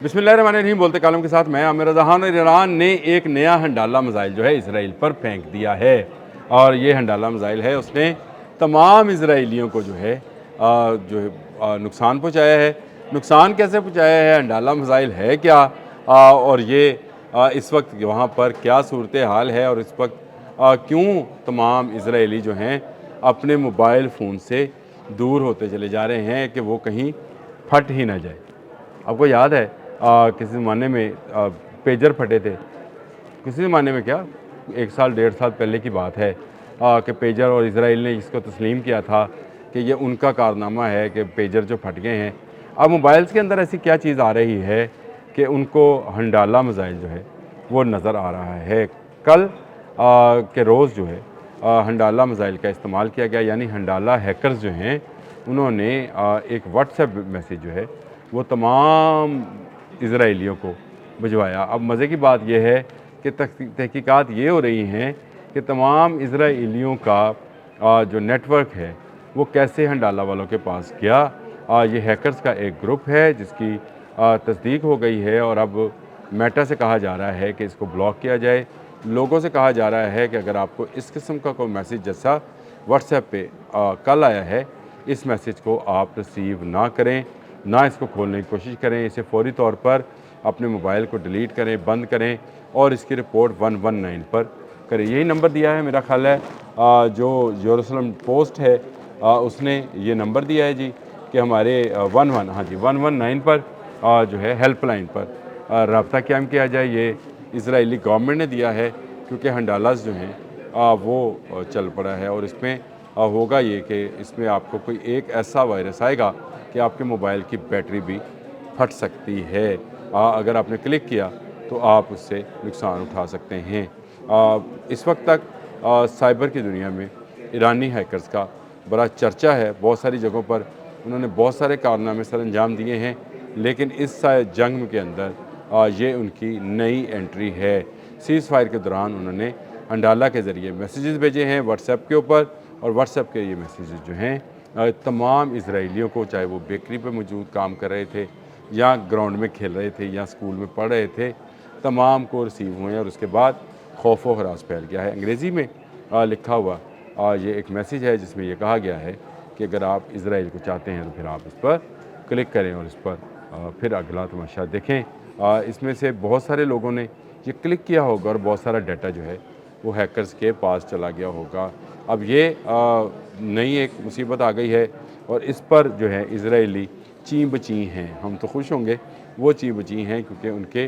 बिस्मिल्लाहिर्रहमानिर्रहीम बोलते कालम के साथ मैं आमिर रज़ा खान। और ईरान ने एक नया हंडाला मिसाइल जो है इसराइल पर फेंक दिया है। और ये हंडाला मिसाइल है, उसने तमाम इसराइलियों को नुकसान पहुंचाया है। नुकसान कैसे पहुंचाया है, हंडाला मिसाइल है क्या, और ये इस वक्त वहाँ पर क्या सूरत हाल है, और इस वक्त क्यों तमाम इसराइली जो हैं अपने मोबाइल फ़ोन से दूर होते चले जा रहे हैं कि वो कहीं फट ही ना जाए। आपको याद है किसी ज़माने में पेजर फटे थे। किसी ज़माने में क्या, 1 साल 1.5 साल पहले की बात है कि पेजर, और इसराइल ने इसको तस्लीम किया था कि ये उनका कारनामा है कि पेजर जो फट गए हैं। अब मोबाइल्स के अंदर ऐसी क्या चीज़ आ रही है कि उनको हंडाला मिसाइल जो है वो नज़र आ रहा है। कल के रोज़ जो है हंडाला मिसाइल का इस्तेमाल किया गया, यानी हंडाला हैकर्स जो हैं उन्होंने एक व्हाट्सएप मैसेज जो है वो तमाम इसराइलियों को भिजवाया। अब मज़े की बात यह है कि तहकीकात ये हो रही हैं कि तमाम इसराइलियों का जो नेटवर्क है वो कैसे हंडाला वालों के पास गया। ये हैकर्स का एक ग्रुप है जिसकी तस्दीक हो गई है, और अब मेटा से कहा जा रहा है कि इसको ब्लॉक किया जाए। लोगों से कहा जा रहा है कि अगर आपको इस किस्म का कोई मैसेज जैसा व्हाट्सएप पे कल आया है, इस मैसेज को आप रिसीव ना करें, ना इसको खोलने की कोशिश करें। इसे फौरी तौर पर अपने मोबाइल को डिलीट करें, बंद करें, और इसकी रिपोर्ट 119 पर करें। यही नंबर दिया है, मेरा ख्याल है जो जेरूसलम पोस्ट है उसने ये नंबर दिया है जी, कि हमारे 119 पर जो है हेल्पलाइन पर रब्ता कायम किया जाए। ये इजरायली गवर्नमेंट ने दिया है, क्योंकि हंडालास जो हैं वो चल पड़ा है, और इसमें होगा ये कि इसमें आपको कोई एक ऐसा वायरस आएगा कि आपके मोबाइल की बैटरी भी फट सकती है। अगर आपने क्लिक किया तो आप उससे नुकसान उठा सकते हैं। इस वक्त तक साइबर की दुनिया में ईरानी हैकर्स का बड़ा चर्चा है। बहुत सारी जगहों पर उन्होंने बहुत सारे कारनामे सर अंजाम दिए हैं, लेकिन इस जंग के अंदर ये उनकी नई एंट्री है। सीज़ फायर के दौरान उन्होंने हंडाला के ज़रिए मैसेजेस भेजे हैं व्हाट्सएप के ऊपर, और व्हाट्सएप के ये मैसेजेस जो हैं तमाम इसराइलियों को, चाहे वो बेकरी पर मौजूद काम कर रहे थे, या ग्राउंड में खेल रहे थे, या स्कूल में पढ़ रहे थे, तमाम को रिसीव हुए हैं। और उसके बाद खौफ व हरास फैल गया है। अंग्रेज़ी में लिखा हुआ ये एक मैसेज है जिसमें ये कहा गया है कि अगर आप इसराइल को चाहते हैं तो फिर आप इस पर क्लिक करें और इस पर फिर अगला तमाशा देखें। इसमें से बहुत सारे लोगों ने ये क्लिक किया होगा, और बहुत सारा डाटा जो है वो हैकर्स के पास चला गया होगा। अब ये नई एक मुसीबत आ गई है, और इस पर जो है इसराइली ची बची हैं। हम तो खुश होंगे, वो ची बची हैं, क्योंकि उनके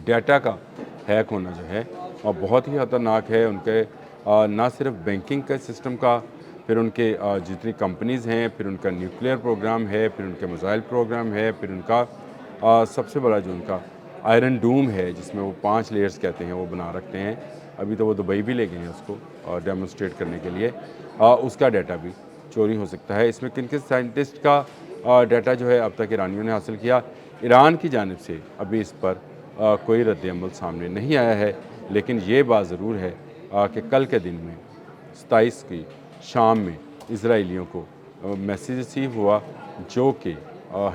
डाटा का हैक होना जो है और बहुत ही ख़तरनाक है। उनके ना सिर्फ बैंकिंग के सिस्टम का, फिर उनके जितनी कंपनीज़ हैं, फिर उनका न्यूक्लियर प्रोग्राम है, फिर उनके मिसाइल प्रोग्राम है, फिर उनका सबसे बड़ा जो उनका आयरन डूम है, जिसमें वो 5 लेयर्स कहते हैं वो बना रखते हैं। अभी तो वो दुबई भी ले गए हैं उसको डेमोन्स्ट्रेट करने के लिए। उसका डाटा भी चोरी हो सकता है। इसमें किन किन साइंटिस्ट का डाटा जो है अब तक ईरानियों ने हासिल किया। ईरान की जानिब से अभी इस पर कोई रद्द-ए-अमल सामने नहीं आया है, लेकिन ये बात ज़रूर है कि कल के दिन में 27 की शाम में इसराइलियों को मैसेज रिसीव हुआ, जो कि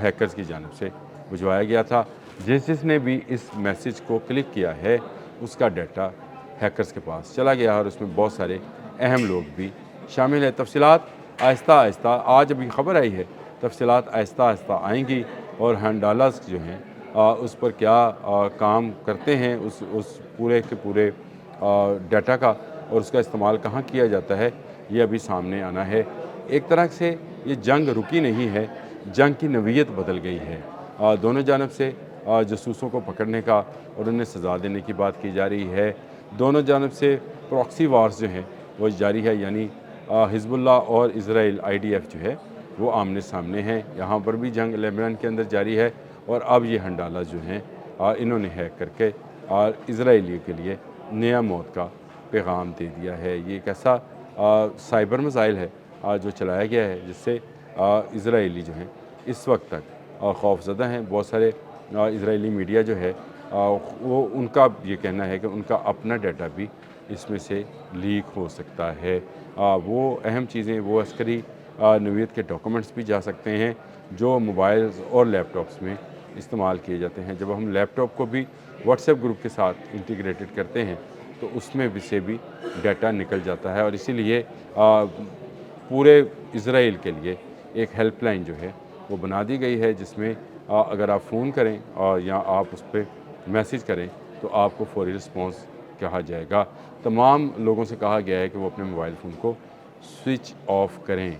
हैकर्स की जानिब से भिजवाया गया था। जिसने भी इस मैसेज को क्लिक किया है उसका डाटा हैकर्स के पास चला गया, और उसमें बहुत सारे अहम लोग भी शामिल हैं। तफसीलात आहिस्ता आहिस्ता, आज अभी ख़बर आई है, तफसीलात आहिस्ता आहिस्ता आएंगी, और हंडालास जो हैं उस पर क्या काम करते हैं, उस पूरे के पूरे डाटा का, और उसका इस्तेमाल कहाँ किया जाता है, ये अभी सामने आना है। एक तरह से ये जंग रुकी नहीं है, जंग की नवीयत बदल गई है। दोनों जानब से जासूसों को पकड़ने का और उन्हें सज़ा देने की बात की जा रही है। दोनों जानब से प्रॉक्सी वार्स जो हैं वो जारी है, यानी हिज़्बुल्लाह और इज़राइल IDF जो है वो आमने सामने हैं। यहाँ पर भी जंग लेबनान के अंदर जारी है, और अब ये हंडाला जो हैं इन्होंने हैक करके इज़राइलियों के लिए नया मौत का पैगाम दे दिया है। ये एक ऐसा साइबर मिसाइल है जो चलाया गया है, जिससे इज़राइली जो हैं इस वक्त तक खौफज़दा हैं। बहुत सारे इज़राइली मीडिया जो है वो उनका ये कहना है कि उनका अपना डाटा भी इसमें से लीक हो सकता है। वो अहम चीज़ें, वो अस्करी नवीयत के डॉक्यूमेंट्स भी जा सकते हैं जो मोबाइल्स और लैपटॉप्स में इस्तेमाल किए जाते हैं। जब हम लैपटॉप को भी व्हाट्सएप ग्रुप के साथ इंटीग्रेटेड करते हैं तो उसमें भी से भी डाटा निकल जाता है, और इसीलिए पूरे इज़राइल के लिए एक हेल्पलाइन जो है वो बना दी गई है, जिसमें अगर आप फ़ोन करें और या आप उस पर मैसेज करें तो आपको फौरी रिस्पॉन्स कहा जाएगा। तमाम लोगों से कहा गया है कि वो अपने मोबाइल फ़ोन को स्विच ऑफ करें।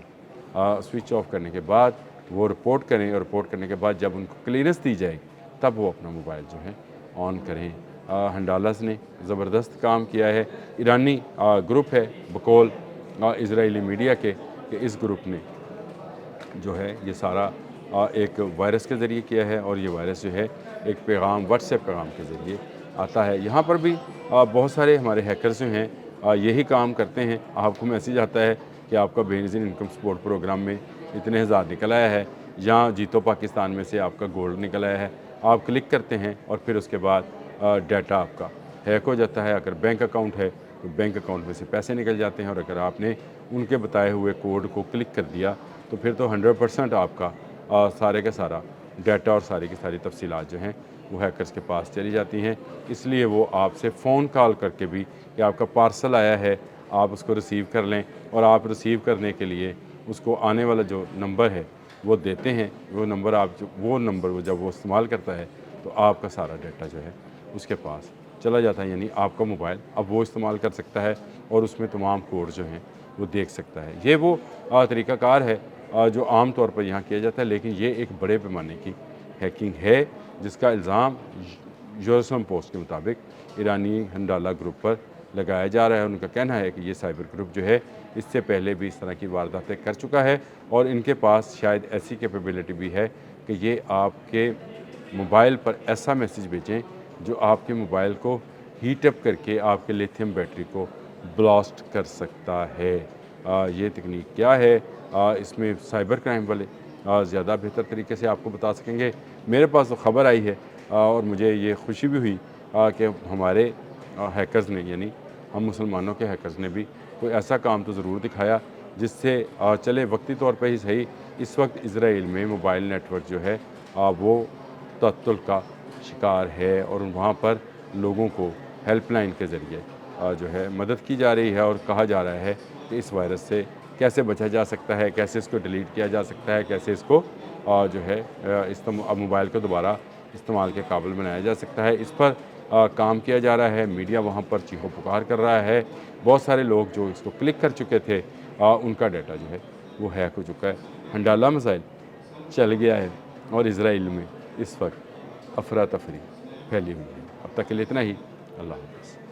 स्विच ऑफ करने के बाद वो रिपोर्ट करें, और रिपोर्ट करने के बाद जब उनको क्लियरेंस दी जाए तब वो अपना मोबाइल जो है ऑन करें। हंडालस ने ज़बरदस्त काम किया है। ईरानी ग्रुप है बकौल इज़राइली मीडिया के, कि इस ग्रुप ने जो है ये सारा एक वायरस के ज़रिए किया है, और ये वायरस जो है एक पैगाम व्हाट्सएप पैगाम के ज़रिए आता है। यहाँ पर भी बहुत सारे हमारे हैकर्स जो हैं यही काम करते हैं। आपको मैसेज आता है कि आपका बेनज़ीर इनकम सपोर्ट प्रोग्राम में इतने हज़ार निकल आया है, या जीतो पाकिस्तान में से आपका गोल्ड निकल आया है। आप क्लिक करते हैं और फिर उसके बाद डाटा आपका हैक हो जाता है। अगर बैंक अकाउंट है तो बैंक अकाउंट में से पैसे निकल जाते हैं, और अगर आपने उनके बताए हुए कोड को क्लिक कर दिया तो फिर तो 100% आपका सारे का सारा डाटा और सारी की सारी तफसीलात जो हैं वो हैकर्स के पास चली जाती हैं। इसलिए वो आपसे फ़ोन कॉल करके भी कि आपका पार्सल आया है, आप उसको रिसीव कर लें, और आप रिसीव करने के लिए उसको आने वाला जो नंबर है वो देते हैं। वो नंबर वो जब वो इस्तेमाल करता है तो आपका सारा डाटा जो है उसके पास चला जाता है, यानी आपका मोबाइल अब वो इस्तेमाल कर सकता है और उसमें तमाम कोड जो हैं वो देख सकता है। ये वो तरीक़ाकार है जो आम तौर पर यहाँ किया जाता है, लेकिन ये एक बड़े पैमाने की हैकिंग है, जिसका इल्ज़ाम जेरूसलम पोस्ट के मुताबिक ईरानी हंडाला ग्रुप पर लगाया जा रहा है। उनका कहना है कि ये साइबर ग्रुप जो है इससे पहले भी इस तरह की वारदातें कर चुका है, और इनके पास शायद ऐसी कैपेबिलिटी भी है कि ये आपके मोबाइल पर ऐसा मैसेज भेजें जो आपके मोबाइल को हीट अप करके आपके लिथियम बैटरी को ब्लास्ट कर सकता है। ये तकनीक क्या है, इसमें साइबर क्राइम वाले ज़्यादा बेहतर तरीके से आपको बता सकेंगे। मेरे पास तो ख़बर आई है और मुझे ये खुशी भी हुई कि हमारे हैकर्स ने, यानी हम मुसलमानों के हैकर्स ने भी कोई ऐसा काम तो ज़रूर दिखाया जिससे चले वक्ती तौर पे ही सही, इस वक्त इज़राइल में मोबाइल नेटवर्क जो है वो तअत्तुल का शिकार है, और वहाँ पर लोगों को हेल्पलाइन के ज़रिए जो है मदद की जा रही है, और कहा जा रहा है कि इस वायरस से कैसे बचा जा सकता है, कैसे इसको डिलीट किया जा सकता है, कैसे इसको जो है मोबाइल को दोबारा इस्तेमाल के काबिल बनाया जा सकता है। इस पर काम किया जा रहा है। मीडिया वहाँ पर चीखो पुकार कर रहा है। बहुत सारे लोग जो इसको क्लिक कर चुके थे उनका डाटा जो है वो हैक हो चुका है। हंडाला मिसाइल चल गया है, और इज़राइल में इस वक्त अफरा तफरी फैली हुई है। अब तक के लिए इतना ही। अल्लाह हाफ़िज़।